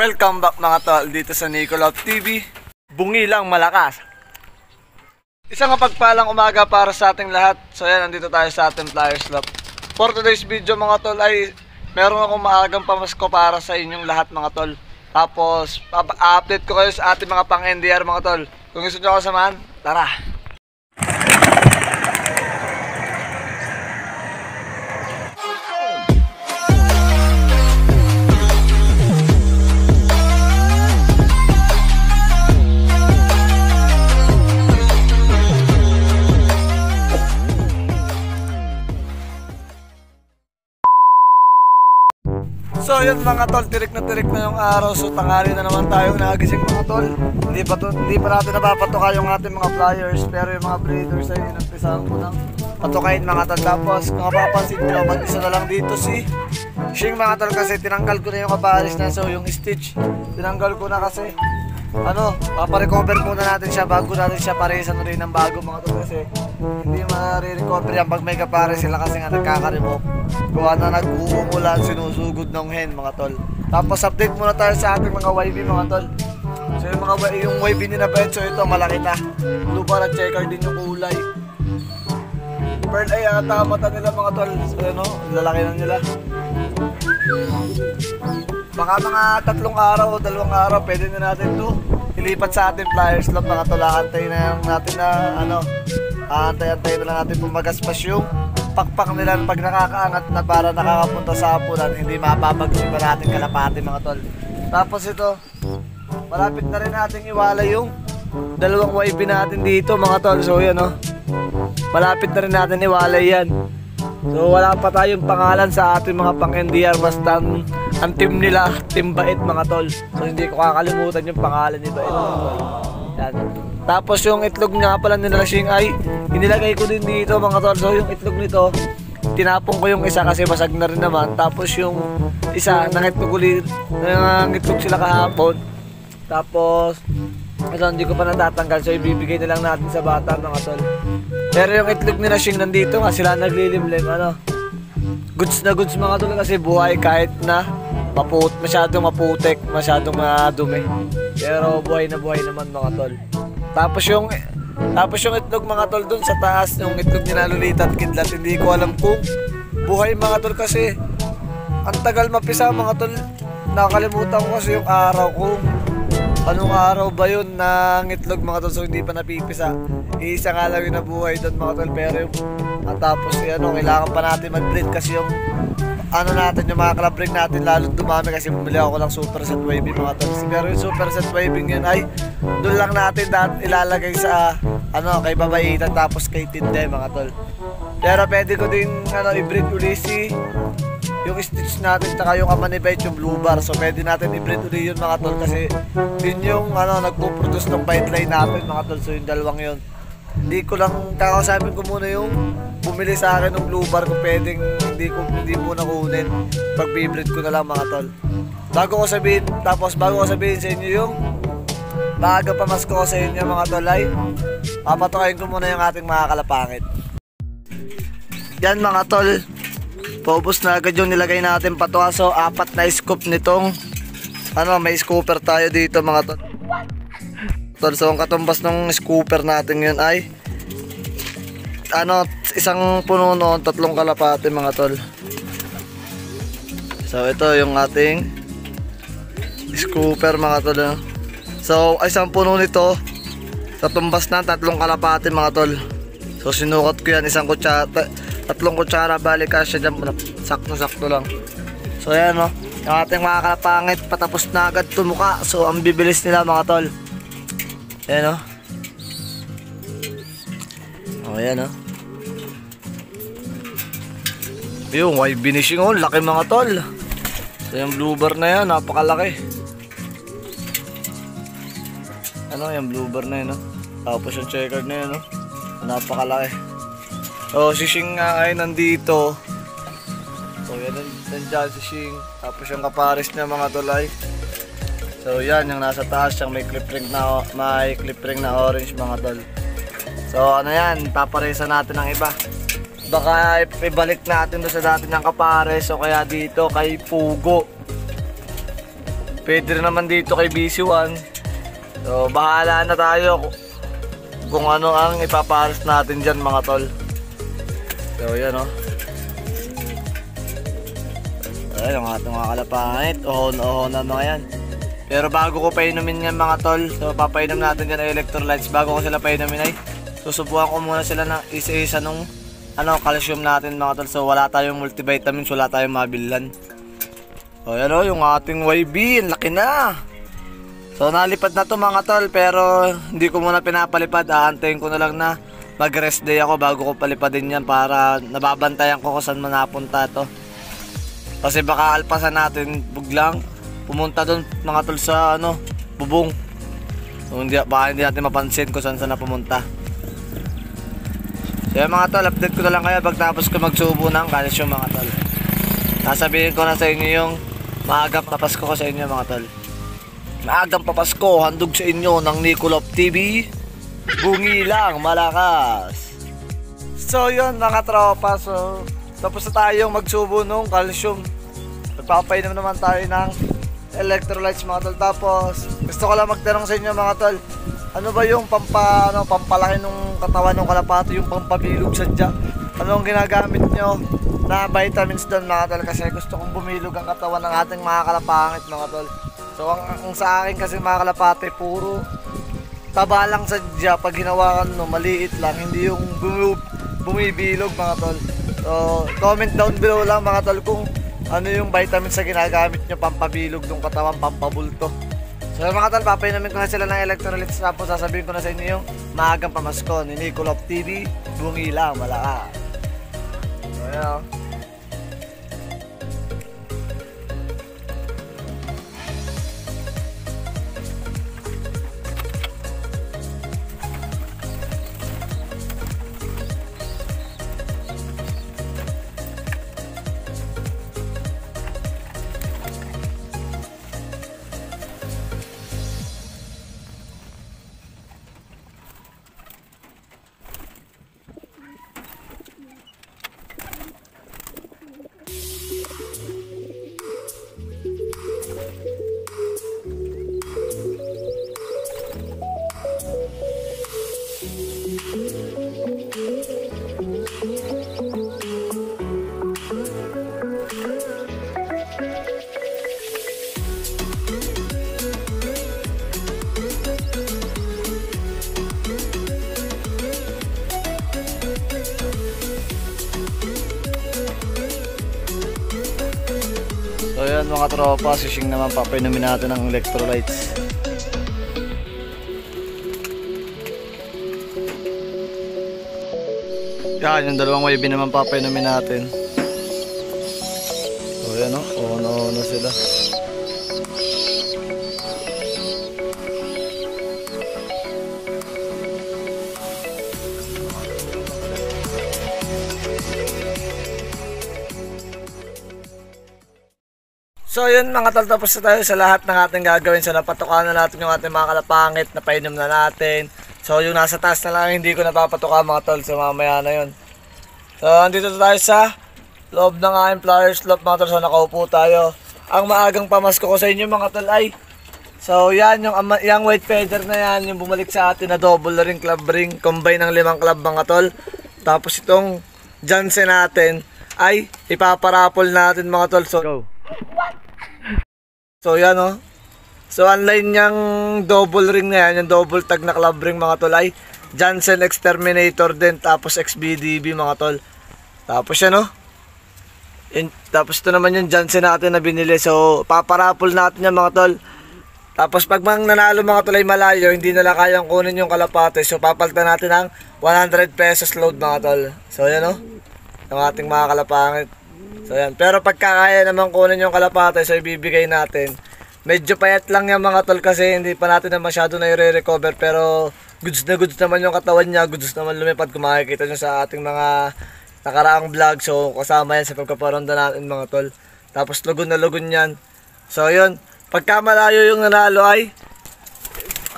Welcome back mga tol dito sa Nicolab TV. Bungi lang malakas. Isang mapagpalang umaga para sa ating lahat. So yan, nandito tayo sa ating Flyers Lab. For today's video mga tol ay meron akong maagang pamasko para sa inyong lahat mga tol. Tapos update ko kayo sa ating mga pang-NDR mga tol. Kung gusto nyo ako samahan, tara! So yun mga tol, tirik na yung araw. So tanghali na naman tayo nagising mga tol. Hindi pa natin napapatuka yung ating mga flyers. Pero yung mga breeders ay inampisahan ko ng patukain mga tol. Tapos kung mapapansin nyo, mag-isa na lang dito si Shing mga tol. Kasi tinanggal ko na yung kaparis na. So yung stitch, tinanggal ko na kasi paparecover muna natin siya bago natin siya paresan rin ng bago mga tol. Kasi hindi ma-recover yan pag may kapares sila kasi nga nagkakarimok. Gawa na nag-uumulan, sinusugod ng hen mga tol. Tapos update muna tayo sa ating mga YB mga tol. So yung YB ni na Betso ito malaki na. Blue bar at checker din yung kulay. Pearl ay ata mata nila mga tol. So lalaki na nila. Baka mga 3 araw o 2 araw pwede na natin to ilipat sa ating Flyers Lab mga tol. Antayin na natin na antay-antay na lang natin pumagaspas yung pakpak nila pag nakakaangat na para nakakapunta sa hapunan, hindi mapapagsin pa natin kalapati mga tol. Tapos ito, malapit na rin natin iwalay yung 2 YB natin dito mga tol. So yan malapit na rin natin iwalay yan. So wala pa tayong pangalan sa ating mga pang-NDR, basta ang team nila, Team Bait mga tol. So hindi ko kakalimutan yung pangalan ni Bait mga tol. Yan. Tapos yung itlog nga pala nila Shing ay inilagay ko din dito mga tol. So yung itlog nito, tinapong ko yung isa kasi basag na rin naman. Tapos yung isa, nangitlog sila kahapon. Tapos ito hindi ko pa natatanggal, so ibibigay na lang natin sa bata mga tol. Pero yung itlog nila Shing nandito nga, sila naglilimlim goods na goods mga tol kasi buhay kahit na masyadong maputik, masyadong madumi. Pero buhay na buhay naman mga tol. Tapos yung itlog mga tol dun sa taas, yung itlog ni Lolita at Kidlat, hindi ko alam kung buhay mga tol kasi ang tagal mapisa mga tol. Nakalimutan ko kasi yung araw kung anong araw ba yun ng itlog mga tol, so hindi pa napipisa. Isa nga lang yung nabuhay doon mga tol. Pero yung tapos kailangan pa natin mag-breed kasi yung natin, yung mga club ring natin lalong dumami kasi bumili ako ng super set waving mga tol. Pero yung super set waving yun ay doon lang natin ilalagay sa kay Babaitan tapos kay Tinde mga tol. Pero pwede ko din i-breed uli yung stitch natin tsaka yung amanibite, yung blue bar. So pwede natin i-breed uli yun mga tol kasi yun yung nagpo-produce ng bite line natin mga tol. So yung dalawang yun, hindi ko lang kakausapin ko muna yung bumili sa akin ng blue bar kung pwedeng hindi muna kunin. Pag-breed ko na lang mga tol. Bago ko sabihin sa inyo yung maaga pamasko ko sa inyo mga tol ay papatukayin ko muna yung ating mga kalapangit. Yan mga tol, paubos na agad yung nilagay natin patuka. So 4 na scoop nitong may scooper tayo dito mga tol. So ang katumbas ng scooper natin yun ay isang puno noon, 3 kalapate mga tol. So ito yung ating scooper mga tol. So isang puno nito, katumbas na 3 kalapate mga tol. So sinukat ko yan, 3 kutsara, bali kasya dyan, sakto lang. So yan yung ating mga kalapangit patapos na agad tumuka. So ang bibilis nila mga tol. Ayan ayan yung YB ni Shing laki mga tol. So yung blue bar na yan, napakalaki. Yung blue bar na yan tapos yung checkered na yan napakalaki. So si Shing nga ay nandito. So yan, nandyan si Shing. Tapos yung kapares niya mga tol ay so yan, yung nasa taas yung may clip ring na orange mga tol. So yan, paparesa natin ng iba. Baka ibalik natin doon sa dati ng kapares o kaya dito kay Pugo. Pwede rin naman dito kay BC1. So bahala na tayo kung ano ang ipapares natin dyan mga tol. So yan o. Ay, yung ating mga kalapangit. Ohon na mga yan. Pero bago ko painumin yan mga tol, so papainom natin dyan ay electrolytes. Bago ko sila painumin ay susubukan ko muna sila ng isa-isa nung calcium natin mga tol. So wala tayong multivitamins, wala tayong mabilhan. So yan o, yung ating YB, laki na. So nalipad na to mga tol, pero hindi ko muna pinapalipad. Aantayin ko na lang na mag-rest day ako bago ko palipadin yan para nababantayan ko kung saan man napunta to. Kasi baka alpasan natin biglang pumunta doon mga tol sa bubong. So baka hindi natin mapansin kung saan na pumunta. So yan mga tol, update ko na lang kayo pagtapos ko magsubo ng calcium mga tol. Sasabihin ko na sa inyo yung maagang papasko ko sa inyo mga tol. Maagang papasko, handog sa inyo ng Nicolop TV. Bungi lang, malakas. So yun mga tropa, so tapos na tayong magsubo ng calcium. Magpapainom naman tayo ng electrolytes mga tol. Tapos gusto ko lang magtanong sa inyo mga tol, ano ba yung pampalaki ng katawan ng kalapati, yung pampabilog sadya? Anong ginagamit nyo na vitamins doon mga tol? Kasi gusto kong bumilog ang katawan ng ating mga kalapangit mga tol. So ang sa akin kasi mga kalapati, puro taba lang sadya. Pag hinawakan maliit lang, hindi yung bumibilog mga tol. So comment down below lang mga tol kung ano yung vitamins na ginagamit nyo pampabilog ng katawan, pampabulto. So mga tol, papainumin ko na sila ng electrolytes. Tapos sasabihin ko na sa inyo yung maagang pamasko ni Nicolop TV. Bungi lang, malakas. So yan. So yan mga tropa, sising naman papainumin natin ng electrolytes. Yan, yung dalawang YB naman papainumin natin. So yan o, na sila. So yun mga tol, tapos na tayo sa lahat ng ating gagawin. So napatukan na natin yung ating mga kalapangit, napainom na natin. So yung nasa taas na lang hindi ko napapatukan mga tol, so mamaya na yun. So andito tayo sa loob ng aking flowers loft mga tol. So nakaupo tayo. Ang maagang pamasko ko sa inyo mga tol ay, so yan yung white feather na yan, yung bumalik sa atin na double ring, club ring, combine ng 5 club mga tol. Tapos itong Jansen natin ay ipaparapol natin mga tol. So go. So yan o. So unline niyang double ring na yan, yung double tag na club ring mga tol ay Jansen Exterminator din, tapos XBDB mga tol. Tapos yan o. Tapos ito naman yung Jansen natin na binili. So paparapol natin yan mga tol. Tapos pag nanalo mga tol ay malayo, hindi nila kayang kunin yung kalapate. So papalitan natin ng 100 pesos load mga tol. So yan o, yung ating mga kalapangit. So yan, pero pagka kaya naman kunin yung kalapate, so ibibigay natin. Medyo payat lang yan mga tol kasi hindi pa natin na masyado na i-recover. Pero goods na goods naman yung katawan niya, goods naman lumipad kung makikita nyo sa ating mga nakaraang vlog. So kasama yan sa pagpaparonda natin mga tol. Tapos lugon na lugon yan. So yun, pagka malayo yung nanalo ay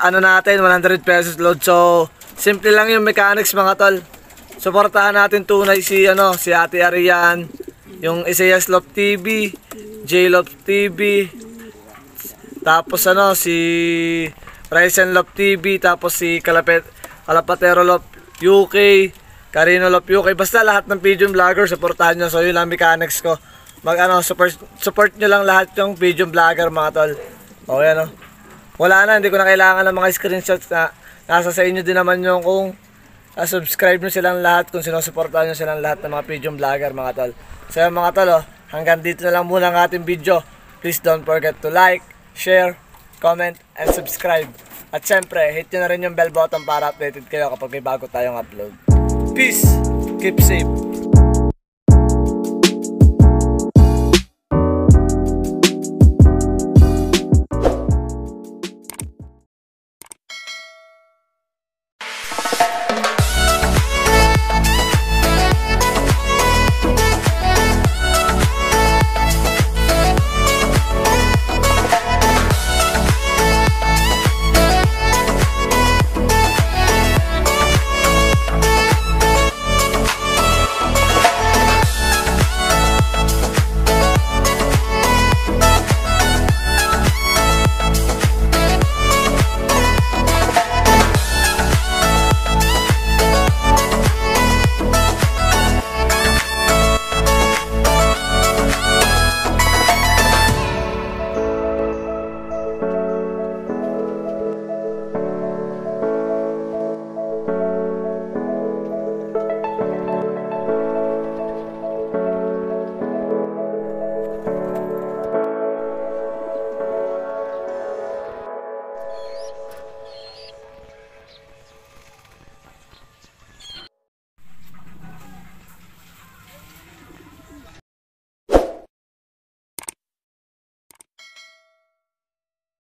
natin 100 pesos load. So simple lang yung mechanics mga tol. Suportahan natin tunay si Ate Arian, yung Isaias Love TV, J Love TV, Tapos si Rise and Love TV, tapos si Kalapatero Love UK, Carino Love UK, basta lahat ng Pigeon Vlogger, supportahan nyo. So yun lang mechanics ko. Support nyo lang lahat yung Pigeon Vlogger mga tol. O yan wala na, hindi ko na kailangan ng mga screenshots na nasa sa inyo din naman yung kung subscribe nyo silang lahat, kung sinusuportahan nyo silang lahat ng mga Pigeon Vlogger mga tol. So yan mga tol, hanggang dito na lang muna ang ating video. Please don't forget to like, share, comment, and subscribe. At syempre, hit nyo na rin yung bell button para updated kayo kapag may bago tayong upload. Peace! Keep safe!